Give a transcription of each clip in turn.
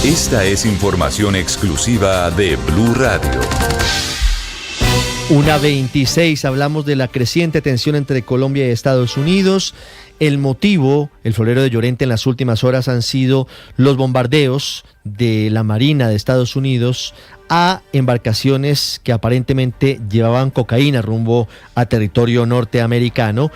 Esta es información exclusiva de Blue Radio. 1:26, hablamos de la creciente tensión entre Colombia y Estados Unidos. El motivo, el florero de Llorente en las últimas horas han sido los bombardeos de la Marina de Estados Unidos a embarcaciones que aparentemente llevaban cocaína rumbo a territorio norteamericano.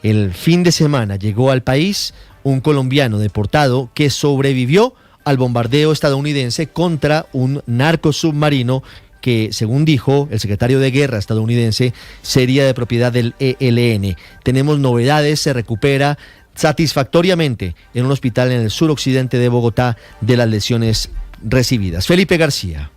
El fin de semana llegó al país un colombiano deportado que sobrevivió al bombardeo estadounidense contra un narcosubmarino que, según dijo el secretario de Guerra estadounidense, sería de propiedad del ELN. Tenemos novedades, se recupera satisfactoriamente en un hospital en el suroccidente de Bogotá de las lesiones recibidas. Felipe García.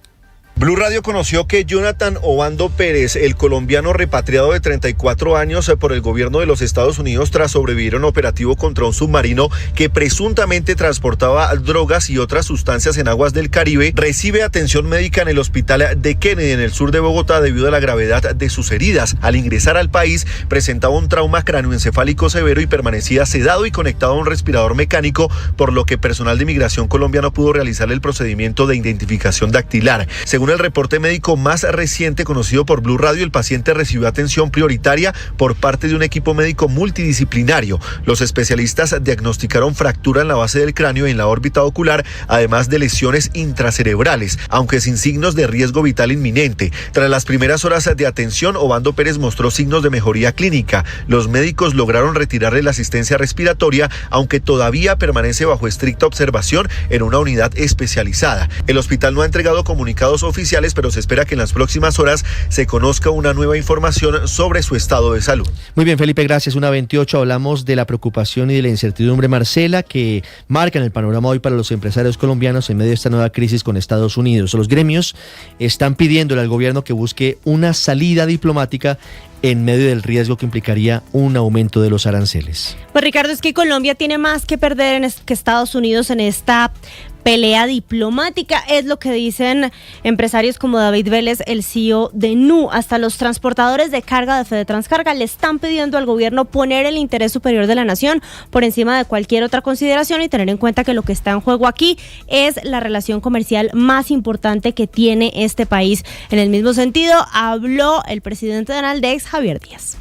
Blue Radio conoció que Jonathan Obando Pérez, el colombiano repatriado de 34 años por el gobierno de los Estados Unidos tras sobrevivir a un operativo contra un submarino que presuntamente transportaba drogas y otras sustancias en aguas del Caribe, recibe atención médica en el hospital de Kennedy en el sur de Bogotá debido a la gravedad de sus heridas. Al ingresar al país presentaba un trauma cráneoencefálico severo y permanecía sedado y conectado a un respirador mecánico, por lo que personal de Inmigración colombiano pudo realizar el procedimiento de identificación dactilar. Según el reporte médico más reciente conocido por Blue Radio, el paciente recibió atención prioritaria por parte de un equipo médico multidisciplinario. Los especialistas diagnosticaron fractura en la base del cráneo y en la órbita ocular, además de lesiones intracerebrales, aunque sin signos de riesgo vital inminente. Tras las primeras horas de atención, Obando Pérez mostró signos de mejoría clínica. Los médicos lograron retirarle la asistencia respiratoria, aunque todavía permanece bajo estricta observación en una unidad especializada. El hospital no ha entregado comunicados oficiales, pero se espera que en las próximas horas se conozca una nueva información sobre su estado de salud. Muy bien, Felipe, gracias. 1:28, hablamos de la preocupación y de la incertidumbre, Marcela, que marcan el panorama hoy para los empresarios colombianos en medio de esta nueva crisis con Estados Unidos. Los gremios están pidiéndole al gobierno que busque una salida diplomática en medio del riesgo que implicaría un aumento de los aranceles. Pues Ricardo, es que Colombia tiene más que perder que Estados Unidos en esta pelea diplomática, es lo que dicen empresarios como David Vélez, el CEO de Nu. Hasta los transportadores de carga de Fedetranscarga le están pidiendo al gobierno poner el interés superior de la nación por encima de cualquier otra consideración y tener en cuenta que lo que está en juego aquí es la relación comercial más importante que tiene este país. En el mismo sentido, habló el presidente de Analdex, Javier Díaz.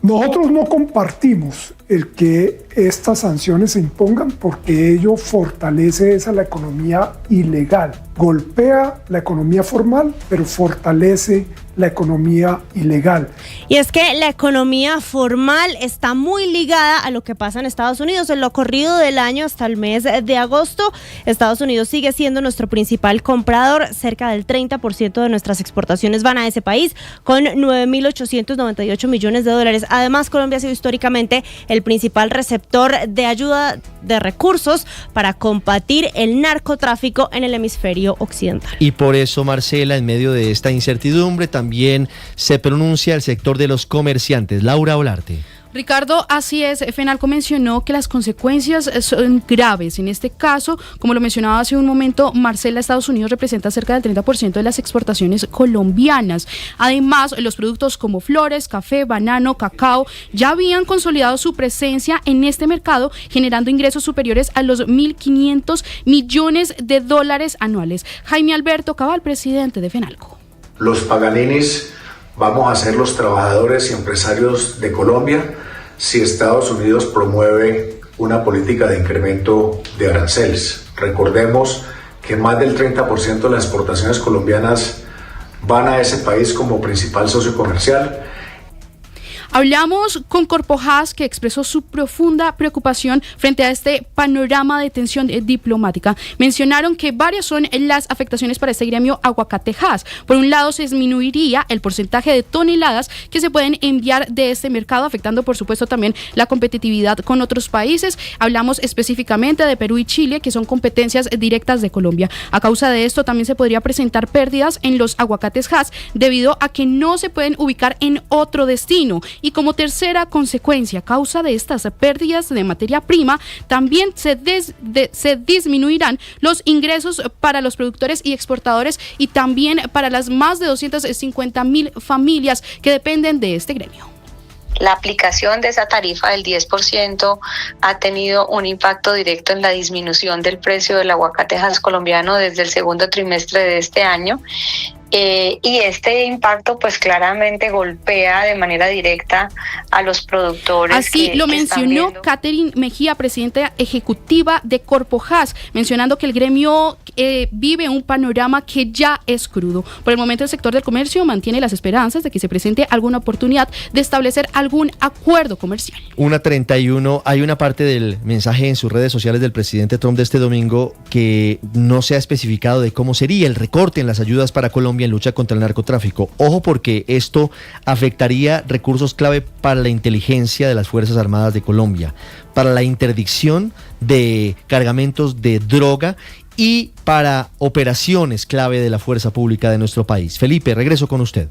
Nosotros no compartimos el que estas sanciones se impongan porque ello fortalece la economía ilegal. Golpea la economía formal, pero fortalece la economía ilegal. Y es que la economía formal está muy ligada a lo que pasa en Estados Unidos. En lo corrido del año hasta el mes de agosto, Estados Unidos sigue siendo nuestro principal comprador. Cerca del 30% de nuestras exportaciones van a ese país, con 9.898 millones de dólares. Además, Colombia ha sido históricamente el principal receptor de ayuda de recursos para combatir el narcotráfico en el hemisferio occidental. Y por eso, Marcela, en medio de esta incertidumbre, también se pronuncia el sector de los comerciantes. Laura Olarte. Ricardo, así es, FENALCO mencionó que las consecuencias son graves. En este caso, como lo mencionaba hace un momento, Marcela, Estados Unidos representa cerca del 30% de las exportaciones colombianas. Además, los productos como flores, café, banano, cacao, ya habían consolidado su presencia en este mercado, generando ingresos superiores a los 1.500 millones de dólares anuales. Jaime Alberto Cabal, presidente de FENALCO. Los Paganinis vamos a ser los trabajadores y empresarios de Colombia si Estados Unidos promueve una política de incremento de aranceles. Recordemos que más del 30% de las exportaciones colombianas van a ese país como principal socio comercial. Hablamos con Corpojas, que expresó su profunda preocupación frente a este panorama de tensión diplomática. Mencionaron que varias son las afectaciones para este gremio aguacatejas. Por un lado, se disminuiría el porcentaje de toneladas que se pueden enviar de este mercado, afectando por supuesto también la competitividad con otros países. Hablamos específicamente de Perú y Chile, que son competencias directas de Colombia. A causa de esto también se podría presentar pérdidas en los aguacates Hass debido a que no se pueden ubicar en otro destino. Y como tercera consecuencia, a causa de estas pérdidas de materia prima, también se disminuirán los ingresos para los productores y exportadores y también para las más de 250,000 familias que dependen de este gremio. La aplicación de esa tarifa del 10% ha tenido un impacto directo en la disminución del precio del aguacate colombiano desde el segundo trimestre de este año. Y este impacto pues claramente golpea de manera directa a los productores. Así lo mencionó Catherine Mejía, presidenta ejecutiva de Corpojas, mencionando que el gremio vive un panorama que ya es crudo. Por el momento el sector del comercio mantiene las esperanzas de que se presente alguna oportunidad de establecer algún acuerdo comercial. 1:31, hay una parte del mensaje en sus redes sociales del presidente Trump de este domingo que no se ha especificado de cómo sería el recorte en las ayudas para Colombia en lucha contra el narcotráfico. Ojo, porque esto afectaría recursos clave para la inteligencia de las Fuerzas Armadas de Colombia, para la interdicción de cargamentos de droga y para operaciones clave de la fuerza pública de nuestro país. Felipe, regreso con usted.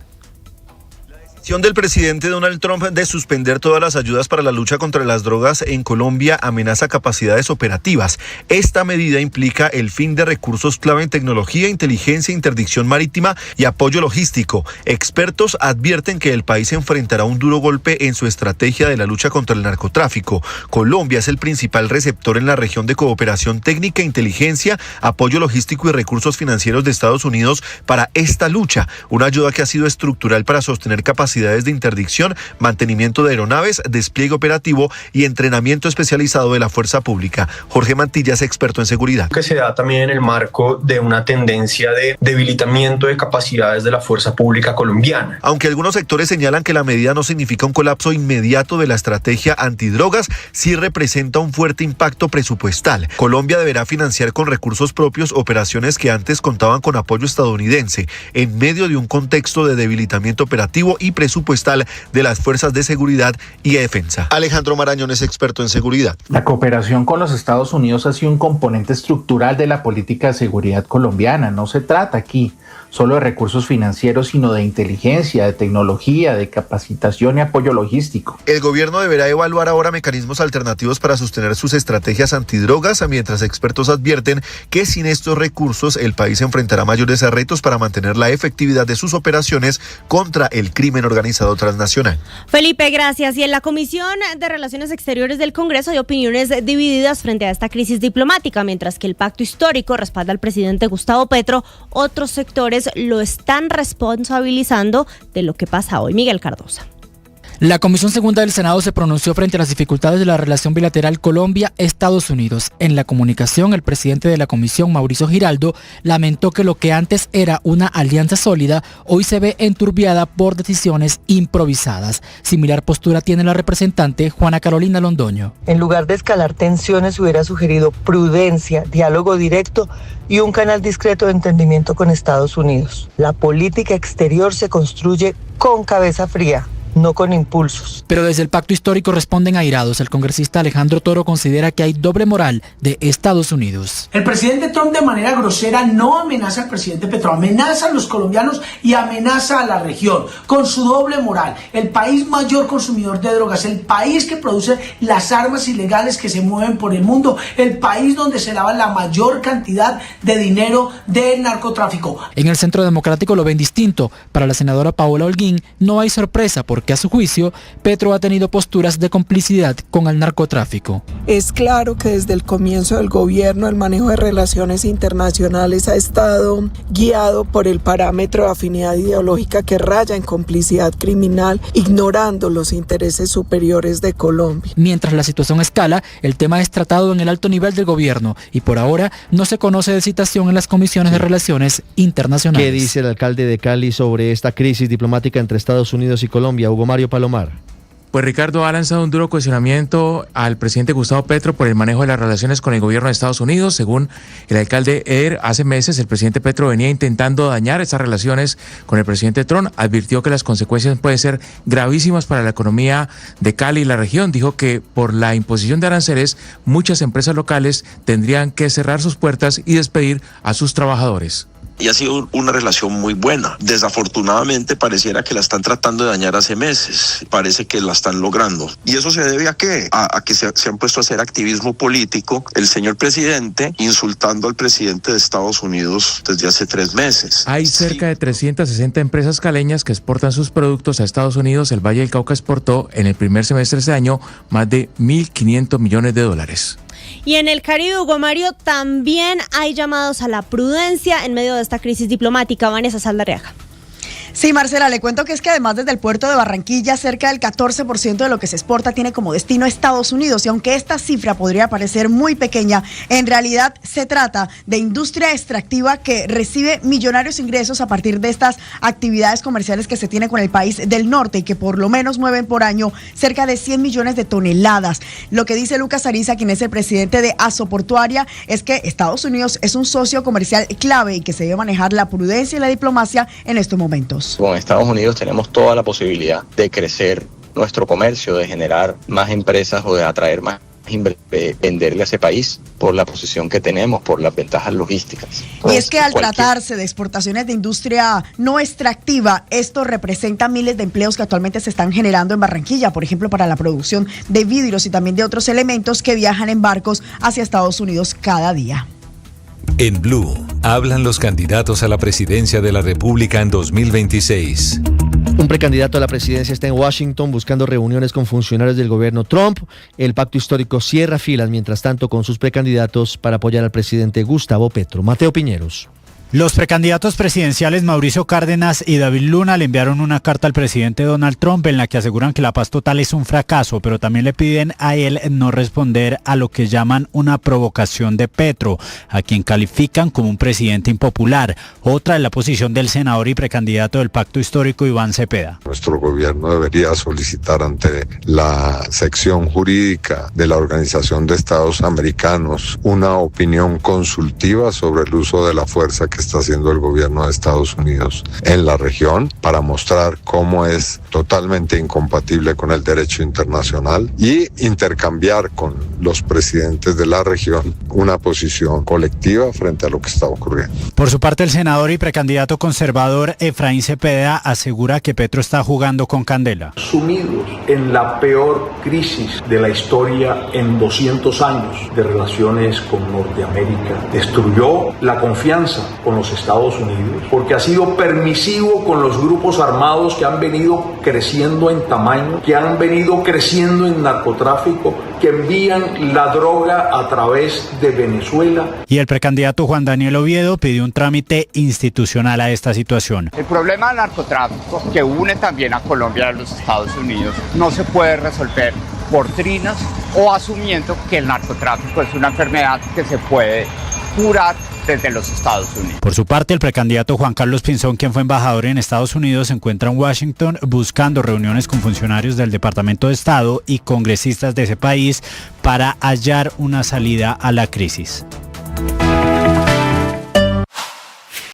La decisión del presidente Donald Trump de suspender todas las ayudas para la lucha contra las drogas en Colombia amenaza capacidades operativas. Esta medida implica el fin de recursos clave en tecnología, inteligencia, interdicción marítima y apoyo logístico. Expertos advierten que el país enfrentará un duro golpe en su estrategia de la lucha contra el narcotráfico. Colombia es el principal receptor en la región de cooperación técnica, inteligencia, apoyo logístico y recursos financieros de Estados Unidos para esta lucha, una ayuda que ha sido estructural para sostener capacidades de interdicción, mantenimiento de aeronaves, despliegue operativo y entrenamiento especializado de la fuerza pública. Jorge Mantilla es experto en seguridad. Que se da también en el marco de una tendencia de debilitamiento de capacidades de la fuerza pública colombiana. Aunque algunos sectores señalan que la medida no significa un colapso inmediato de la estrategia antidrogas, sí representa un fuerte impacto presupuestal. Colombia deberá financiar con recursos propios operaciones que antes contaban con apoyo estadounidense, en medio de un contexto de debilitamiento operativo y presupuestal de las fuerzas de seguridad y defensa. Alejandro Marañón es experto en seguridad. La cooperación con los Estados Unidos ha sido un componente estructural de la política de seguridad colombiana. No se trata aquí solo de recursos financieros, sino de inteligencia, de tecnología, de capacitación y apoyo logístico. El gobierno deberá evaluar ahora mecanismos alternativos para sostener sus estrategias antidrogas, mientras expertos advierten que sin estos recursos el país enfrentará mayores retos para mantener la efectividad de sus operaciones contra el crimen organizado transnacional. Felipe, gracias. Y en la Comisión de Relaciones Exteriores del Congreso hay opiniones divididas frente a esta crisis diplomática, mientras que el pacto histórico respalda al presidente Gustavo Petro, otros sectores lo están responsabilizando de lo que pasa hoy. Miguel Cardosa. La Comisión Segunda del Senado se pronunció frente a las dificultades de la relación bilateral Colombia-Estados Unidos. En la comunicación, el presidente de la comisión, Mauricio Giraldo, lamentó que lo que antes era una alianza sólida, hoy se ve enturbiada por decisiones improvisadas. Similar postura tiene la representante Juana Carolina Londoño. En lugar de escalar tensiones, hubiera sugerido prudencia, diálogo directo y un canal discreto de entendimiento con Estados Unidos. La política exterior se construye con cabeza fría, no con impulsos. Pero desde el pacto histórico responden airados. El congresista Alejandro Toro considera que hay doble moral de Estados Unidos. El presidente Trump de manera grosera no amenaza al presidente Petro, amenaza a los colombianos y amenaza a la región con su doble moral. El país mayor consumidor de drogas, el país que produce las armas ilegales que se mueven por el mundo, el país donde se lava la mayor cantidad de dinero del narcotráfico. En el Centro Democrático lo ven distinto. Para la senadora Paola Holguín no hay sorpresa porque a su juicio Petro ha tenido posturas de complicidad con el narcotráfico. Es claro que desde el comienzo del gobierno el manejo de relaciones internacionales ha estado guiado por el parámetro de afinidad ideológica que raya en complicidad criminal, ignorando los intereses superiores de Colombia. Mientras la situación escala, el tema es tratado en el alto nivel del gobierno y por ahora no se conoce de citación en las comisiones de relaciones internacionales. ¿Qué dice el alcalde de Cali sobre esta crisis diplomática entre Estados Unidos y Colombia? Hugo Mario Palomar. Pues Ricardo, ha lanzado un duro cuestionamiento al presidente Gustavo Petro por el manejo de las relaciones con el gobierno de Estados Unidos. Según el alcalde Eder, hace meses el presidente Petro venía intentando dañar esas relaciones con el presidente Trump. Advirtió que las consecuencias pueden ser gravísimas para la economía de Cali y la región. Dijo que por la imposición de aranceles, muchas empresas locales tendrían que cerrar sus puertas y despedir a sus trabajadores. y ha sido una relación muy buena. Desafortunadamente pareciera que la están tratando de dañar hace meses, parece que la están logrando. ¿Y eso se debe a qué? A que se han puesto a hacer activismo político, el señor presidente insultando al presidente de Estados Unidos desde hace 3 meses. Hay cerca de 360 empresas caleñas que exportan sus productos a Estados Unidos. El Valle del Cauca exportó en el primer semestre de este año más de 1.500 millones de dólares. Y en el Caribe, Hugo Mario, también hay llamados a la prudencia en medio de esta crisis diplomática. Vanessa Saldarriaga. Sí, Marcela, le cuento que es que además desde el puerto de Barranquilla, cerca del 14% de lo que se exporta tiene como destino Estados Unidos. Y aunque esta cifra podría parecer muy pequeña, en realidad se trata de industria extractiva que recibe millonarios ingresos a partir de estas actividades comerciales que se tiene con el país del norte y que por lo menos mueven por año cerca de 100 millones de toneladas. Lo que dice Lucas Ariza, quien es el presidente de Asoportuaria, es que Estados Unidos es un socio comercial clave y que se debe manejar la prudencia y la diplomacia en estos momentos. Con Estados Unidos tenemos toda la posibilidad de crecer nuestro comercio, de generar más empresas o de atraer más, venderle a ese país por la posición que tenemos, por las ventajas logísticas. Y es que al tratarse de exportaciones de industria no extractiva, esto representa miles de empleos que actualmente se están generando en Barranquilla, por ejemplo, para la producción de vidrios y también de otros elementos que viajan en barcos hacia Estados Unidos cada día. En Blue, hablan los candidatos a la presidencia de la República en 2026. Un precandidato a la presidencia está en Washington buscando reuniones con funcionarios del gobierno Trump. El pacto histórico cierra filas, mientras tanto, con sus precandidatos para apoyar al presidente Gustavo Petro. Mateo Piñeros. Los precandidatos presidenciales Mauricio Cárdenas y David Luna le enviaron una carta al presidente Donald Trump en la que aseguran que la paz total es un fracaso, pero también le piden a él no responder a lo que llaman una provocación de Petro, a quien califican como un presidente impopular. Otra es la posición del senador y precandidato del pacto histórico Iván Cepeda. Nuestro gobierno debería solicitar ante la sección jurídica de la Organización de Estados Americanos una opinión consultiva sobre el uso de la fuerza que está haciendo el gobierno de Estados Unidos en la región para mostrar cómo es totalmente incompatible con el derecho internacional y intercambiar con los presidentes de la región una posición colectiva frente a lo que está ocurriendo. Por su parte, el senador y precandidato conservador Efraín Cepeda asegura que Petro está jugando con candela. Sumidos en la peor crisis de la historia en 200 años de relaciones con Norteamérica, destruyó la confianza con los Estados Unidos, porque ha sido permisivo con los grupos armados que han venido creciendo en tamaño, que han venido creciendo en narcotráfico, que envían la droga a través de Venezuela. Y el precandidato Juan Daniel Oviedo pidió un trámite institucional a esta situación. El problema del narcotráfico, que une también a Colombia y a los Estados Unidos, no se puede resolver por trinas o asumiendo que el narcotráfico es una enfermedad que se puede curar desde los Estados Unidos. Por su parte, el precandidato Juan Carlos Pinzón, quien fue embajador en Estados Unidos, se encuentra en Washington buscando reuniones con funcionarios del Departamento de Estado y congresistas de ese país para hallar una salida a la crisis.